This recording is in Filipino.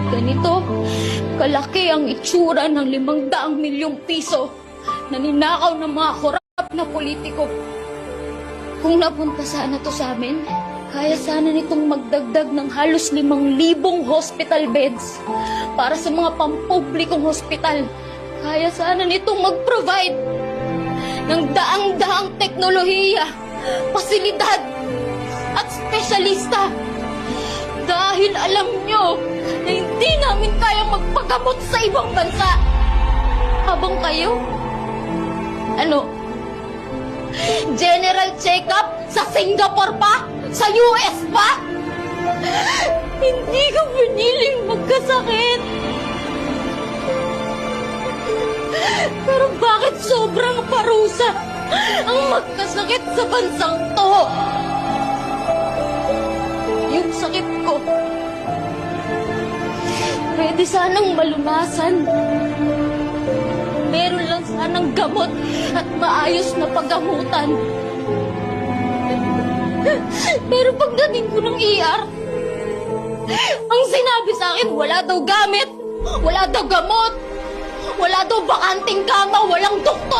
Ganito, kalaki ang itsura ng 500 milyong piso na ninakaw ng mga korap na politiko. Kung napunta sana to sa amin, kaya sana nitong magdagdag ng halos 5,000 hospital beds para sa mga pampublikong hospital. Kaya sana nitong mag-provide ng daang-daang teknolohiya, pasilidad at espesyalista. Dahil alam nyo na hindi namin kaya magpagamot sa ibang bansa. Habang kayo, general check-up sa Singapore pa? Sa US pa? Hindi ko piniling magkasakit. Pero bakit sobrang parusa ang magkasakit sa bansang to? Yung sakit ko, pwede sanang malunasan. Meron lang sanang gamot at maayos na paggamutan. Pero pagdating ko ng ER, ang sinabi sa akin, wala daw gamit, wala daw gamot, wala daw bakanting kama, walang doktor.